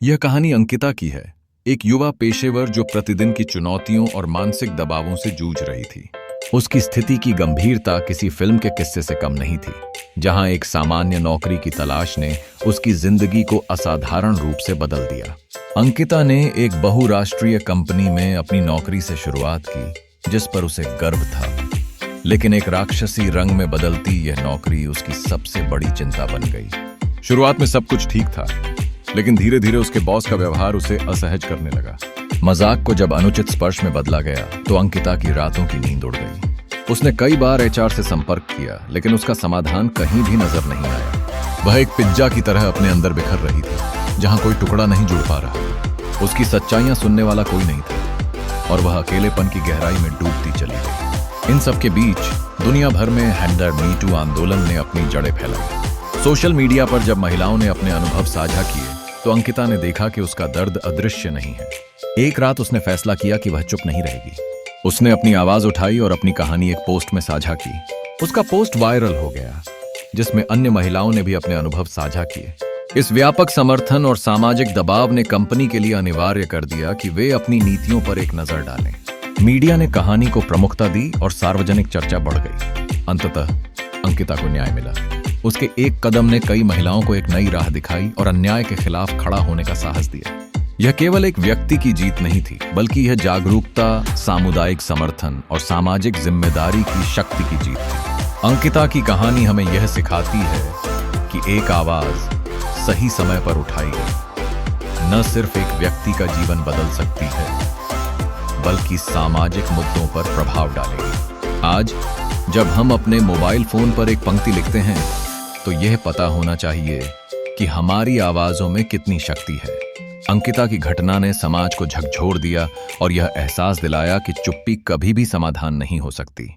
यह कहानी अंकिता की है, एक युवा पेशेवर जो प्रतिदिन की चुनौतियों और मानसिक दबावों से जूझ रही थी। उसकी स्थिति की गंभीरता किसी फिल्म के किस्से से कम नहीं थी, जहां एक सामान्य नौकरी की तलाश ने उसकी जिंदगी को असाधारण रूप से बदल दिया। अंकिता ने एक बहुराष्ट्रीय कंपनी में अपनी नौकरी से शुरुआत की, जिस पर उसे गर्व था। लेकिन एक राक्षसी रंग में बदलती यह नौकरी उसकी सबसे बड़ी चिंता बन गई। शुरुआत में सब कुछ ठीक था, लेकिन धीरे धीरे उसके बॉस का व्यवहार उसे असहज करने लगा। मजाक को जब अनुचित स्पर्श में बदला गया तो अंकिता की रातों की नींद उड़ गई। उसने कई बार एचआर से संपर्क किया, लेकिन उसका समाधान कहीं भी नजर नहीं आया। वह एक पिज्जा की तरह अपने अंदर बिखर रही थी, जहां कोई टुकड़ा नहीं जुड़ पा रहा। उसकी सच्चाइयां सुनने वाला कोई नहीं था, और वह अकेलेपन की गहराई में डूबती चली गई। इन सब के बीच दुनिया भर में #MeToo आंदोलन ने अपनी जड़ें फैलाई। सोशल मीडिया पर जब महिलाओं ने अपने अनुभव साझा किए, तो अंकिता ने देखा कि उसका दर्द अदृश्य नहीं है। एक रात उसने फैसला किया कि वह चुप नहीं रहेगी। उसने अपनी आवाज उठाई और अपनी कहानी एक पोस्ट में साझा की। उसका पोस्ट वायरल हो गया, जिसमें अन्य महिलाओं ने भी अपने अनुभव साझा किए। इस व्यापक समर्थन और सामाजिक दबाव ने कंपनी के लिए अनिवार्य कर दिया कि वे अपनी नीतियों पर एक नजर डालें। मीडिया ने कहानी को प्रमुखता दी और सार्वजनिक चर्चा बढ़ गई। अंततः अंकिता को न्याय मिला। उसके एक कदम ने कई महिलाओं को एक नई राह दिखाई और अन्याय के खिलाफ खड़ा होने का साहस दिया। यह केवल एक व्यक्ति की जीत नहीं थी, बल्कि यह जागरूकता, सामुदायिक समर्थन और सामाजिक जिम्मेदारी की शक्ति की जीत थी। अंकिता की कहानी हमें यह सिखाती है कि एक आवाज सही समय पर उठाई गई न सिर्फ एक व्यक्ति का जीवन बदल सकती है, बल्कि सामाजिक मुद्दों पर प्रभाव डालेगी। आज जब हम अपने मोबाइल फोन पर एक पंक्ति लिखते हैं, तो यह पता होना चाहिए कि हमारी आवाजों में कितनी शक्ति है। अंकिता की घटना ने समाज को झकझोर दिया और यह एहसास दिलाया कि चुप्पी कभी भी समाधान नहीं हो सकती।